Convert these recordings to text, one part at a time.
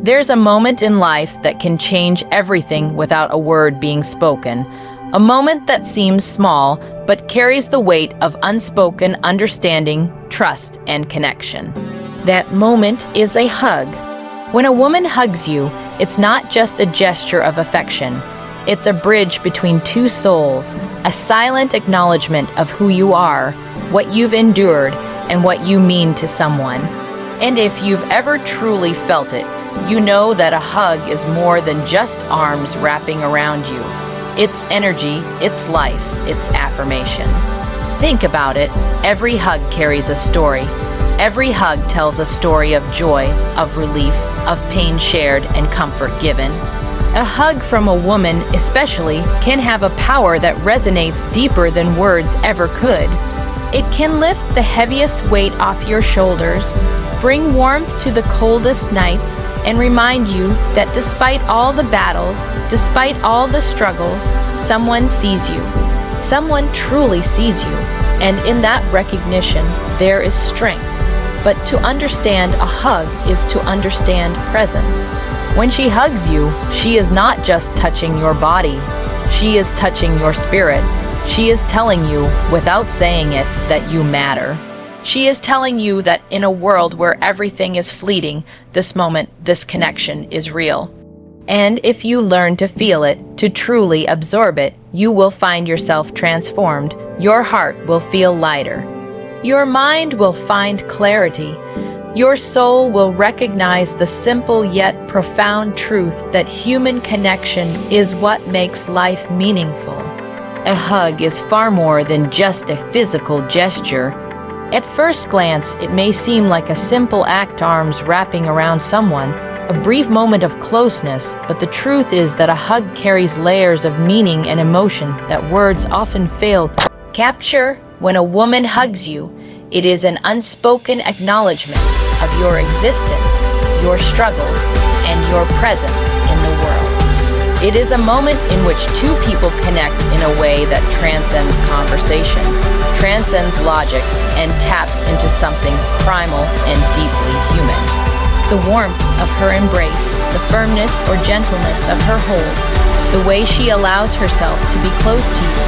There's a moment in life that can change everything without a word being spoken. A moment that seems small, but carries the weight of unspoken understanding, trust, and connection. That moment is a hug. When a woman hugs you, it's not just a gesture of affection. It's a bridge between two souls, a silent acknowledgement of who you are, what you've endured, and what you mean to someone. And if you've ever truly felt it, you know that a hug is more than just arms wrapping around you. It's energy, it's life, it's affirmation. Think about it. Every hug carries a story. Every hug tells a story of joy, of relief, of pain shared, and comfort given. A hug from a woman, especially, can have a power that resonates deeper than words ever could. It can lift the heaviest weight off your shoulders, bring warmth to the coldest nights, and remind you that despite all the battles, despite all the struggles, someone sees you. Someone truly sees you, and in that recognition, there is strength. But to understand a hug is to understand presence. When she hugs you, she is not just touching your body. She is touching your spirit. She is telling you, without saying it, that you matter. She is telling you that in a world where everything is fleeting, this moment, this connection is real. And if you learn to feel it, to truly absorb it, you will find yourself transformed. Your heart will feel lighter. Your mind will find clarity. Your soul will recognize the simple yet profound truth that human connection is what makes life meaningful. A hug is far more than just a physical gesture. At first glance, it may seem like a simple act, arms wrapping around someone, a brief moment of closeness, but the truth is that a hug carries layers of meaning and emotion that words often fail to capture. When a woman hugs you, it is an unspoken acknowledgement of your existence, your struggles, and your presence in the world. It is a moment in which two people connect in a way that transcends conversation, transcends logic, and taps into something primal and deeply human. The warmth of her embrace, the firmness or gentleness of her hold, the way she allows herself to be close to you.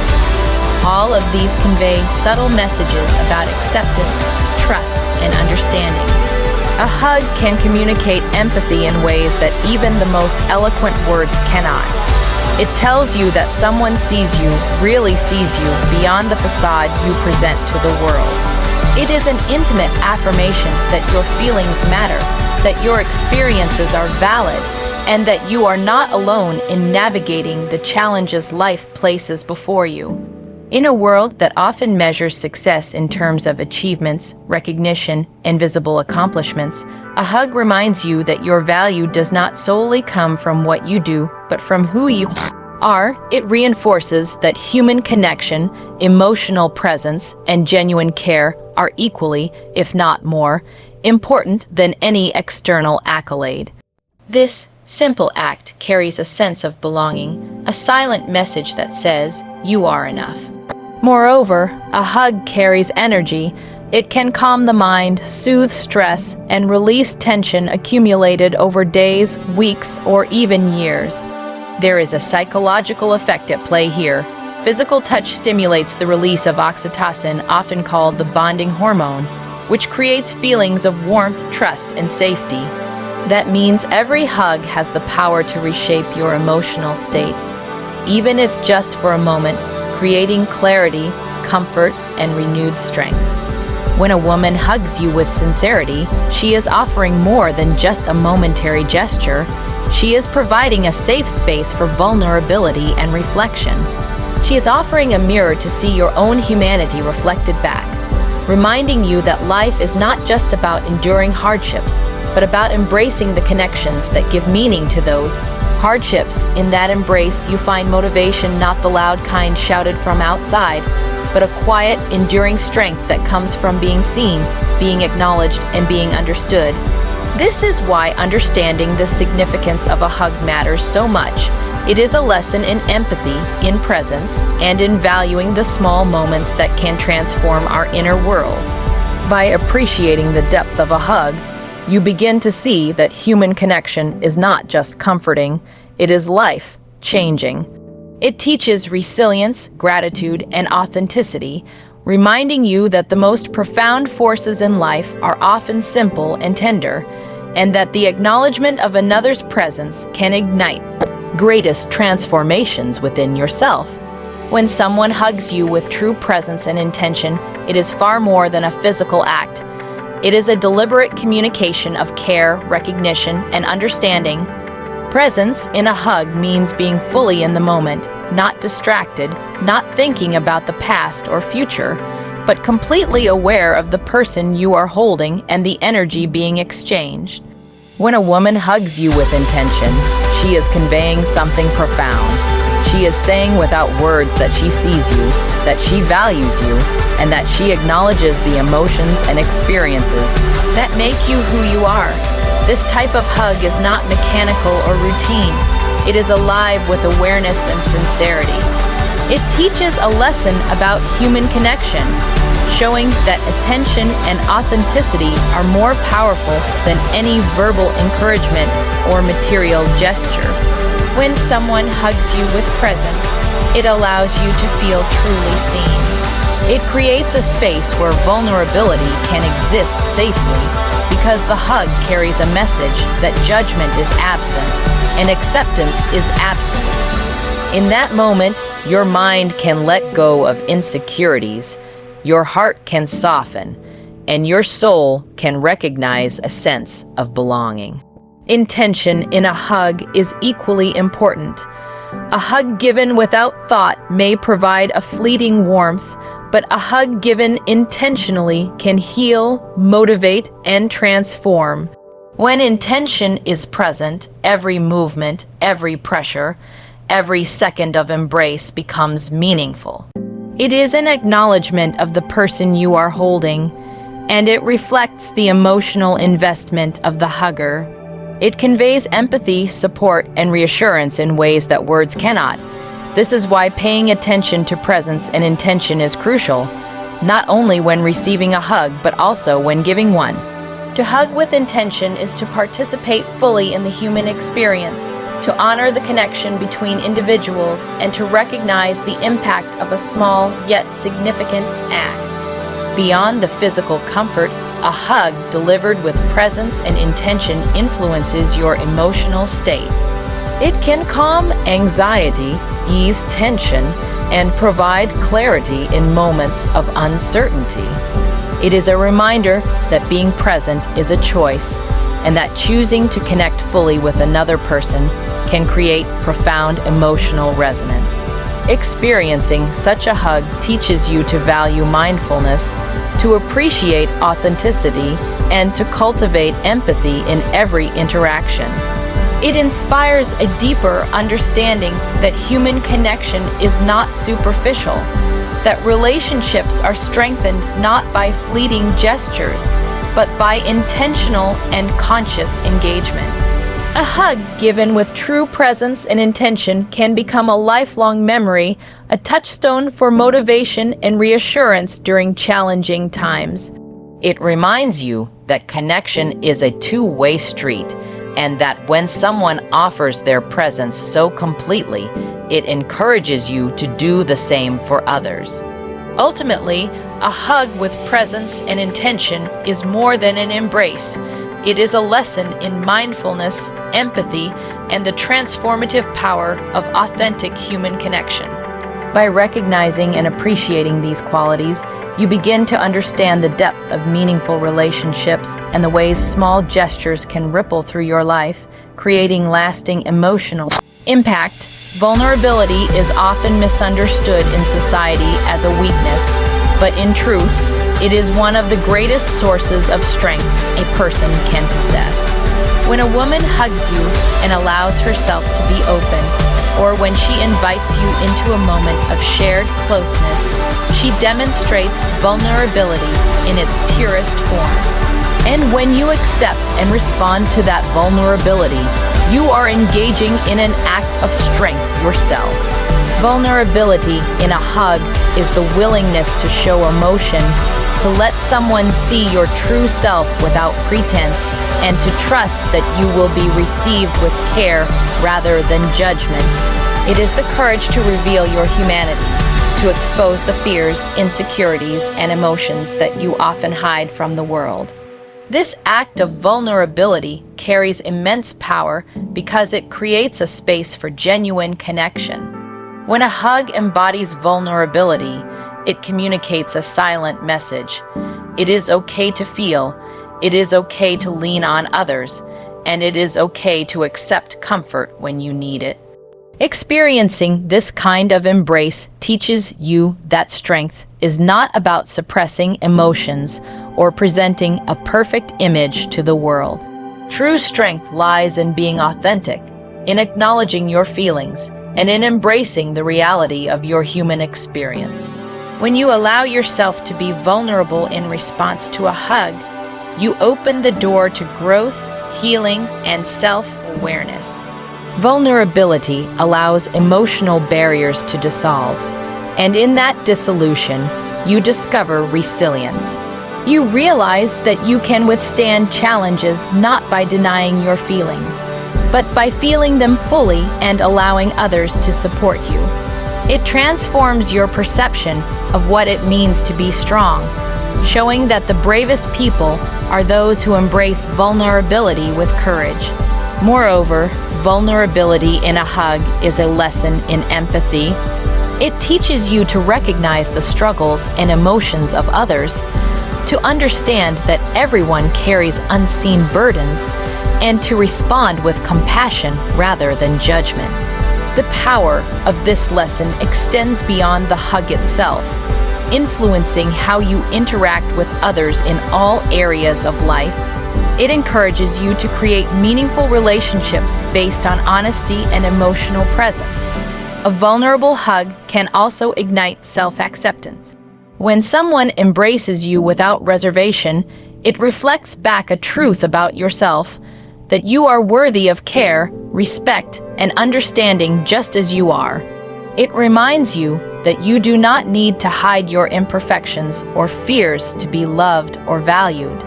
All of these convey subtle messages about acceptance, trust, and understanding. A hug can communicate empathy in ways that even the most eloquent words cannot. It tells you that someone sees you, really sees you, beyond the facade you present to the world. It is an intimate affirmation that your feelings matter, that your experiences are valid, and that you are not alone in navigating the challenges life places before you. In a world that often measures success in terms of achievements, recognition, and visible accomplishments, a hug reminds you that your value does not solely come from what you do, but from who you are. It reinforces that human connection, emotional presence, and genuine care are equally, if not more, important than any external accolade. This simple act carries a sense of belonging, a silent message that says, "You are enough." Moreover, a hug carries energy. It can calm the mind, soothe stress, and release tension accumulated over days, weeks, or even years. There is a psychological effect at play here. Physical touch stimulates the release of oxytocin, often called the bonding hormone, which creates feelings of warmth, trust, and safety. That means every hug has the power to reshape your emotional state, even if just for a moment, creating clarity, comfort, and renewed strength. When a woman hugs you with sincerity, she is offering more than just a momentary gesture. She is providing a safe space for vulnerability and reflection. She is offering a mirror to see your own humanity reflected back, reminding you that life is not just about enduring hardships, but about embracing the connections that give meaning to those hardships. In that embrace, you find motivation, not the loud kind shouted from outside, but a quiet, enduring strength that comes from being seen, being acknowledged, and being understood. This is why understanding the significance of a hug matters so much. It is a lesson in empathy, in presence, and in valuing the small moments that can transform our inner world. By appreciating the depth of a hug, you begin to see that human connection is not just comforting, it is life-changing. It teaches resilience, gratitude, and authenticity, reminding you that the most profound forces in life are often simple and tender, and that the acknowledgement of another's presence can ignite greatest transformations within yourself. When someone hugs you with true presence and intention, it is far more than a physical act. It is a deliberate communication of care, recognition, and understanding. Presence in a hug means being fully in the moment, not distracted, not thinking about the past or future, but completely aware of the person you are holding and the energy being exchanged. When a woman hugs you with intention, she is conveying something profound. She is saying without words that she sees you, that she values you, and that she acknowledges the emotions and experiences that make you who you are. This type of hug is not mechanical or routine. It is alive with awareness and sincerity. It teaches a lesson about human connection, showing that attention and authenticity are more powerful than any verbal encouragement or material gesture. When someone hugs you with presence, it allows you to feel truly seen. It creates a space where vulnerability can exist safely, because the hug carries a message that judgment is absent and acceptance is absolute. In that moment, your mind can let go of insecurities, your heart can soften, and your soul can recognize a sense of belonging. Intention in a hug is equally important. A hug given without thought may provide a fleeting warmth, but a hug given intentionally can heal, motivate, and transform. When intention is present, every movement, every pressure, every second of embrace becomes meaningful. It is an acknowledgement of the person you are holding, and it reflects the emotional investment of the hugger. It conveys empathy, support, and reassurance in ways that words cannot. This is why paying attention to presence and intention is crucial, not only when receiving a hug, but also when giving one. To hug with intention is to participate fully in the human experience, to honor the connection between individuals, and to recognize the impact of a small yet significant act. Beyond the physical comfort, a hug delivered with presence and intention influences your emotional state. It can calm anxiety, ease tension, and provide clarity in moments of uncertainty. It is a reminder that being present is a choice, and that choosing to connect fully with another person can create profound emotional resonance. Experiencing such a hug teaches you to value mindfulness, to appreciate authenticity, and to cultivate empathy in every interaction. It inspires a deeper understanding that human connection is not superficial, that relationships are strengthened not by fleeting gestures, but by intentional and conscious engagement. A hug given with true presence and intention can become a lifelong memory, a touchstone for motivation and reassurance during challenging times. It reminds you that connection is a two-way street, and that when someone offers their presence so completely, it encourages you to do the same for others. Ultimately, a hug with presence and intention is more than an embrace. It is a lesson in mindfulness, empathy, and the transformative power of authentic human connection. By recognizing and appreciating these qualities, you begin to understand the depth of meaningful relationships and the ways small gestures can ripple through your life, creating lasting emotional impact. Vulnerability is often misunderstood in society as a weakness, but in truth, it is one of the greatest sources of strength a person can possess. When a woman hugs you and allows herself to be open, or when she invites you into a moment of shared closeness, she demonstrates vulnerability in its purest form. And when you accept and respond to that vulnerability, you are engaging in an act of strength yourself. Vulnerability in a hug is the willingness to show emotion, to let someone see your true self without pretense, and to trust that you will be received with care rather than judgment. It is the courage to reveal your humanity, to expose the fears, insecurities, and emotions that you often hide from the world. This act of vulnerability carries immense power because it creates a space for genuine connection. When a hug embodies vulnerability, it communicates a silent message. It is okay to feel, it is okay to lean on others, and it is okay to accept comfort when you need it. Experiencing this kind of embrace teaches you that strength is not about suppressing emotions or presenting a perfect image to the world. True strength lies in being authentic, in acknowledging your feelings, and in embracing the reality of your human experience. When you allow yourself to be vulnerable in response to a hug, you open the door to growth, healing, and self-awareness. Vulnerability allows emotional barriers to dissolve, and in that dissolution, you discover resilience. You realize that you can withstand challenges not by denying your feelings, but by feeling them fully and allowing others to support you. It transforms your perception of what it means to be strong, showing that the bravest people are those who embrace vulnerability with courage. Moreover, vulnerability in a hug is a lesson in empathy. It teaches you to recognize the struggles and emotions of others, to understand that everyone carries unseen burdens, and to respond with compassion rather than judgment. The power of this lesson extends beyond the hug itself, influencing how you interact with others in all areas of life. It encourages you to create meaningful relationships based on honesty and emotional presence. A vulnerable hug can also ignite self-acceptance. When someone embraces you without reservation, it reflects back a truth about yourself, that you are worthy of care, respect, and understanding just as you are. It reminds you that you do not need to hide your imperfections or fears to be loved or valued.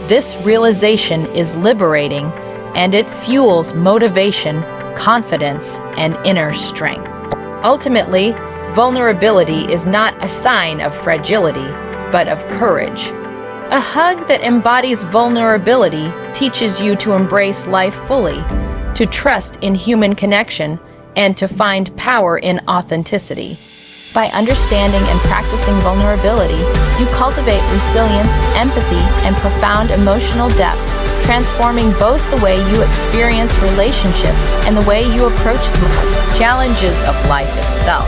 This realization is liberating, and it fuels motivation, confidence, and inner strength. Ultimately, vulnerability is not a sign of fragility, but of courage. A hug that embodies vulnerability teaches you to embrace life fully, to trust in human connection, and to find power in authenticity. By understanding and practicing vulnerability, you cultivate resilience, empathy, and profound emotional depth, transforming both the way you experience relationships and the way you approach the challenges of life itself.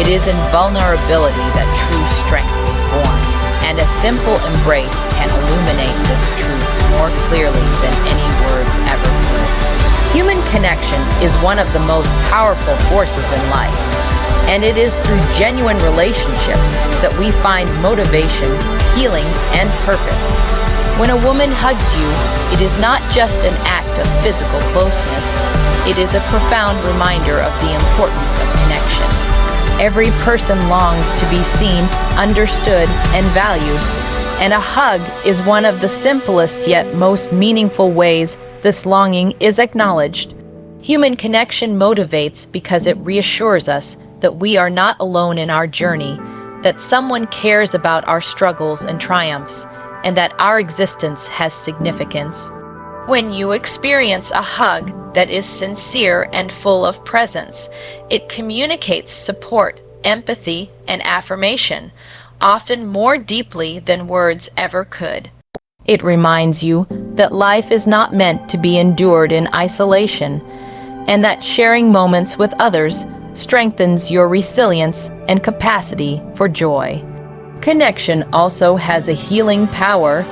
It is in vulnerability that true strength is born, and a simple embrace can illuminate this truth more clearly than any words ever could. Human connection is one of the most powerful forces in life, and it is through genuine relationships that we find motivation, healing, and purpose. When a woman hugs you, it is not just an act of physical closeness, it is a profound reminder of the importance of connection. Every person longs to be seen, understood, and valued, and a hug is one of the simplest yet most meaningful ways this longing is acknowledged. Human connection motivates because it reassures us that we are not alone in our journey, that someone cares about our struggles and triumphs, and that our existence has significance. When you experience a hug that is sincere and full of presence, it communicates support, empathy, and affirmation, often more deeply than words ever could. It reminds you that life is not meant to be endured in isolation, and that sharing moments with others strengthens your resilience and capacity for joy. Connection also has a healing power.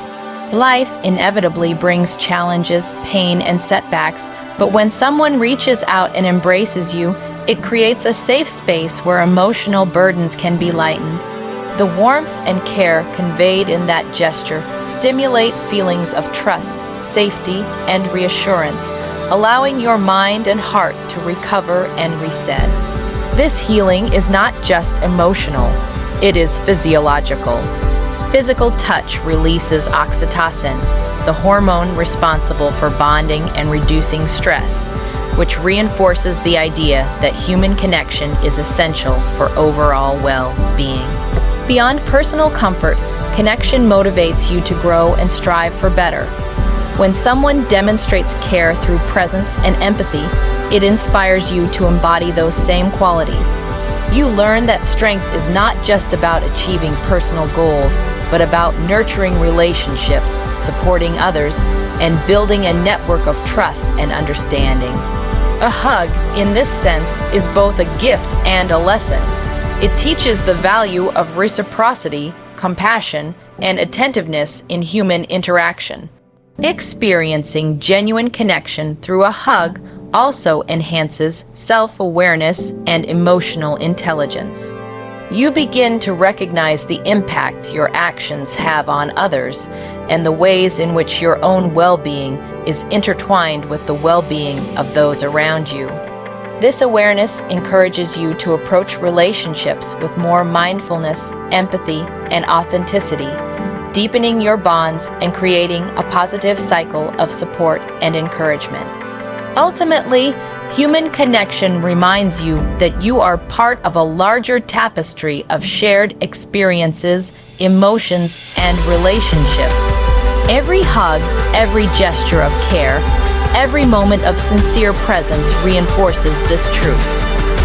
Life inevitably brings challenges, pain, and setbacks, but when someone reaches out and embraces you, it creates a safe space where emotional burdens can be lightened. The warmth and care conveyed in that gesture stimulate feelings of trust, safety, and reassurance, allowing your mind and heart to recover and reset. This healing is not just emotional, it is physiological. Physical touch releases oxytocin, the hormone responsible for bonding and reducing stress, which reinforces the idea that human connection is essential for overall well-being. Beyond personal comfort, connection motivates you to grow and strive for better. When someone demonstrates care through presence and empathy, it inspires you to embody those same qualities. You learn that strength is not just about achieving personal goals, but about nurturing relationships, supporting others, and building a network of trust and understanding. A hug, in this sense, is both a gift and a lesson. It teaches the value of reciprocity, compassion, and attentiveness in human interaction. Experiencing genuine connection through a hug also enhances self-awareness and emotional intelligence. You begin to recognize the impact your actions have on others and the ways in which your own well-being is intertwined with the well-being of those around you. This awareness encourages you to approach relationships with more mindfulness, empathy, and authenticity, deepening your bonds and creating a positive cycle of support and encouragement. Ultimately, human connection reminds you that you are part of a larger tapestry of shared experiences, emotions, and relationships. Every hug, every gesture of care, every moment of sincere presence reinforces this truth.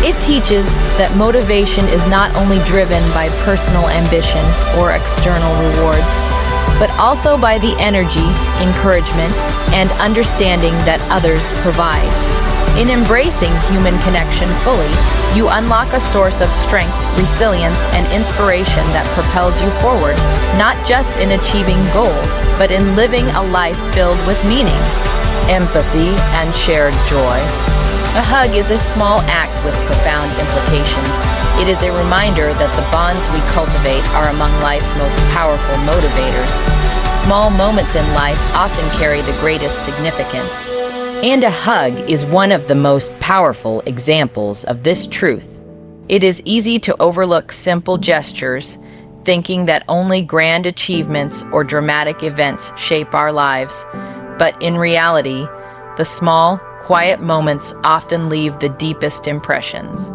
It teaches that motivation is not only driven by personal ambition or external rewards, but also by the energy, encouragement, and understanding that others provide. In embracing human connection fully, you unlock a source of strength, resilience, and inspiration that propels you forward, not just in achieving goals, but in living a life filled with meaning, empathy, and shared joy. A hug is a small act with profound implications. It is a reminder that the bonds we cultivate are among life's most powerful motivators. Small moments in life often carry the greatest significance. And a hug is one of the most powerful examples of this truth. It is easy to overlook simple gestures, thinking that only grand achievements or dramatic events shape our lives. But in reality, the small, quiet moments often leave the deepest impressions.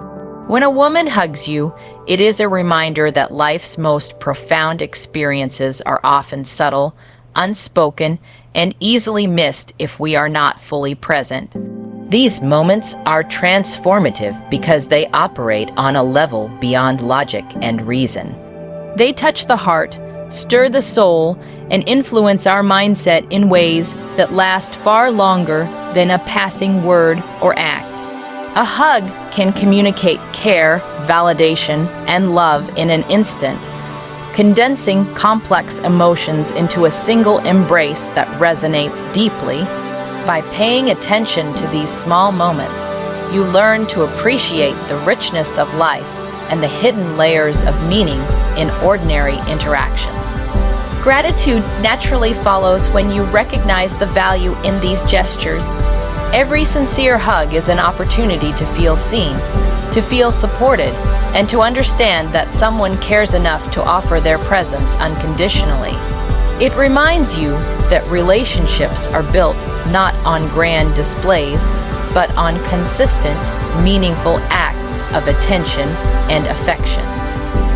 When a woman hugs you, it is a reminder that life's most profound experiences are often subtle, unspoken, and easily missed if we are not fully present. These moments are transformative because they operate on a level beyond logic and reason. They touch the heart, stir the soul, and influence our mindset in ways that last far longer than a passing word or act. A hug can communicate care, validation, and love in an instant, condensing complex emotions into a single embrace that resonates deeply. By paying attention to these small moments, you learn to appreciate the richness of life and the hidden layers of meaning in ordinary interactions. Gratitude naturally follows when you recognize the value in these gestures. Every sincere hug is an opportunity to feel seen, to feel supported, and to understand that someone cares enough to offer their presence unconditionally. It reminds you that relationships are built not on grand displays, but on consistent, meaningful acts of attention and affection.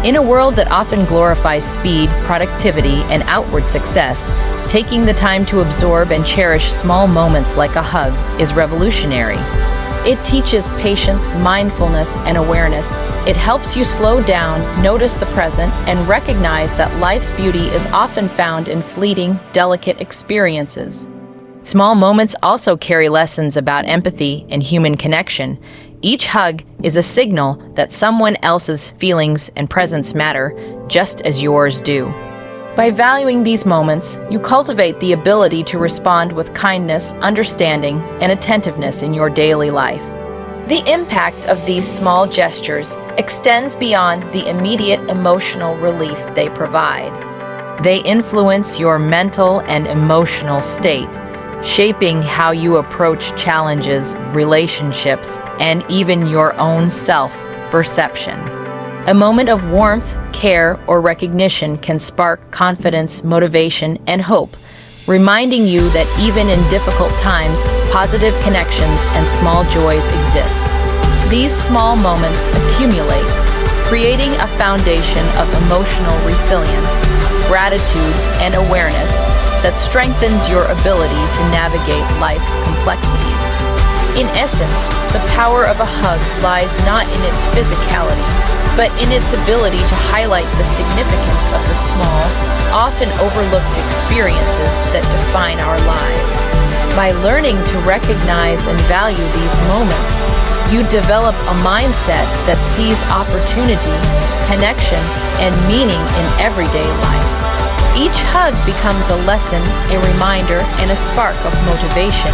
In a world that often glorifies speed, productivity, and outward success, taking the time to absorb and cherish small moments like a hug is revolutionary. It teaches patience, mindfulness, and awareness. It helps you slow down, notice the present, and recognize that life's beauty is often found in fleeting, delicate experiences. Small moments also carry lessons about empathy and human connection. Each hug is a signal that someone else's feelings and presence matter just as yours do. By valuing these moments, you cultivate the ability to respond with kindness, understanding, and attentiveness in your daily life. The impact of these small gestures extends beyond the immediate emotional relief they provide. They influence your mental and emotional state, shaping how you approach challenges, relationships, and even your own self-perception. A moment of warmth, care, or recognition can spark confidence, motivation, and hope, reminding you that even in difficult times, positive connections and small joys exist. These small moments accumulate, creating a foundation of emotional resilience, gratitude, and awareness that strengthens your ability to navigate life's complexities. In essence, the power of a hug lies not in its physicality, but in its ability to highlight the significance of the small, often overlooked experiences that define our lives. By learning to recognize and value these moments, you develop a mindset that sees opportunity, connection, and meaning in everyday life. Each hug becomes a lesson, a reminder, and a spark of motivation,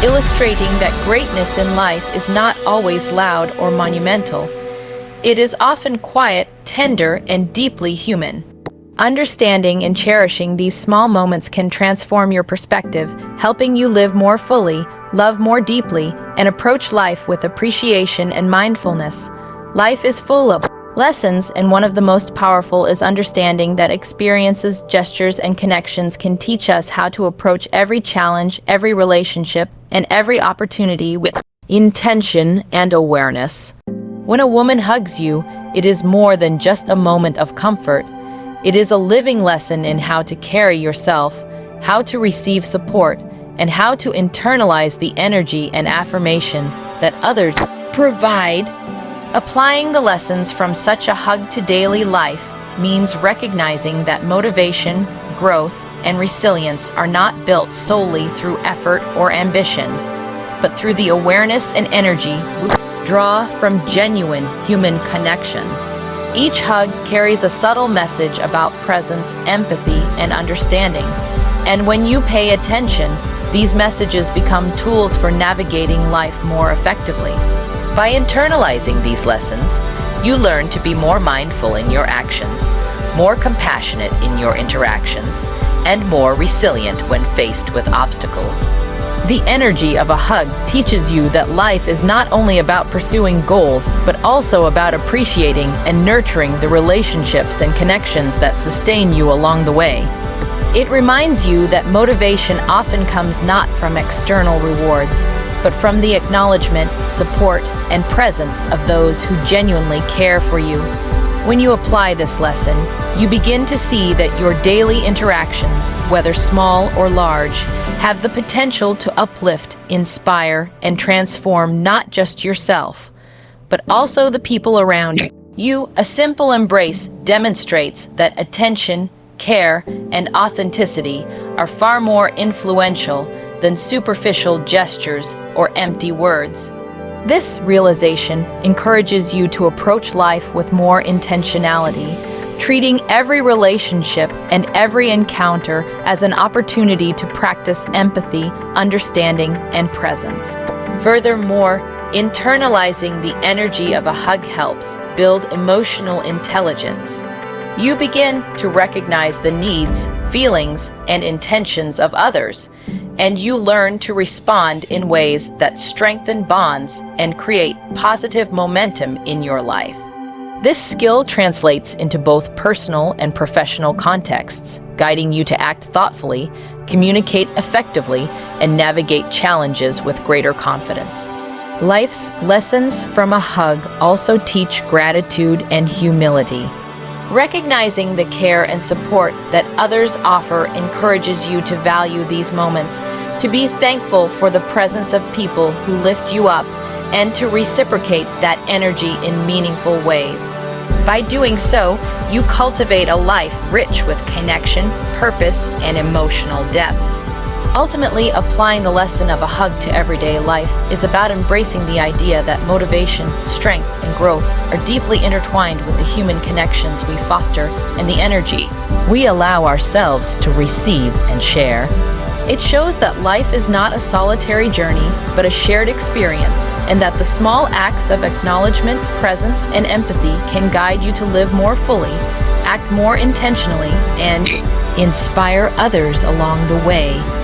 illustrating that greatness in life is not always loud or monumental. It is often quiet, tender, and deeply human. Understanding and cherishing these small moments can transform your perspective, helping you live more fully, love more deeply, and approach life with appreciation and mindfulness. Life is full of lessons, and one of the most powerful is understanding that experiences, gestures, and connections can teach us how to approach every challenge, every relationship, and every opportunity with intention and awareness. When a woman hugs you, it is more than just a moment of comfort. It is a living lesson in how to carry yourself, how to receive support, and how to internalize the energy and affirmation that others provide. Applying the lessons from such a hug to daily life means recognizing that motivation, growth, and resilience are not built solely through effort or ambition, but through the awareness and energy we draw from genuine human connection. Each hug carries a subtle message about presence, empathy, and understanding. And when you pay attention, these messages become tools for navigating life more effectively. By internalizing these lessons, you learn to be more mindful in your actions, more compassionate in your interactions, and more resilient when faced with obstacles. The energy of a hug teaches you that life is not only about pursuing goals, but also about appreciating and nurturing the relationships and connections that sustain you along the way. It reminds you that motivation often comes not from external rewards, but from the acknowledgement, support, and presence of those who genuinely care for you. When you apply this lesson, you begin to see that your daily interactions, whether small or large, have the potential to uplift, inspire, and transform not just yourself, but also the people around you. A simple embrace demonstrates that attention, care, and authenticity are far more influential than superficial gestures or empty words. This realization encourages you to approach life with more intentionality, treating every relationship and every encounter as an opportunity to practice empathy, understanding, and presence. Furthermore, internalizing the energy of a hug helps build emotional intelligence. You begin to recognize the needs, feelings, and intentions of others, and you learn to respond in ways that strengthen bonds and create positive momentum in your life. This skill translates into both personal and professional contexts, guiding you to act thoughtfully, communicate effectively, and navigate challenges with greater confidence. Life's lessons from a hug also teach gratitude and humility. Recognizing the care and support that others offer encourages you to value these moments, to be thankful for the presence of people who lift you up, and to reciprocate that energy in meaningful ways. By doing so, you cultivate a life rich with connection, purpose, and emotional depth. Ultimately, applying the lesson of a hug to everyday life is about embracing the idea that motivation, strength, and growth are deeply intertwined with the human connections we foster and the energy we allow ourselves to receive and share. It shows that life is not a solitary journey, but a shared experience, and that the small acts of acknowledgement, presence, and empathy can guide you to live more fully, act more intentionally, and inspire others along the way.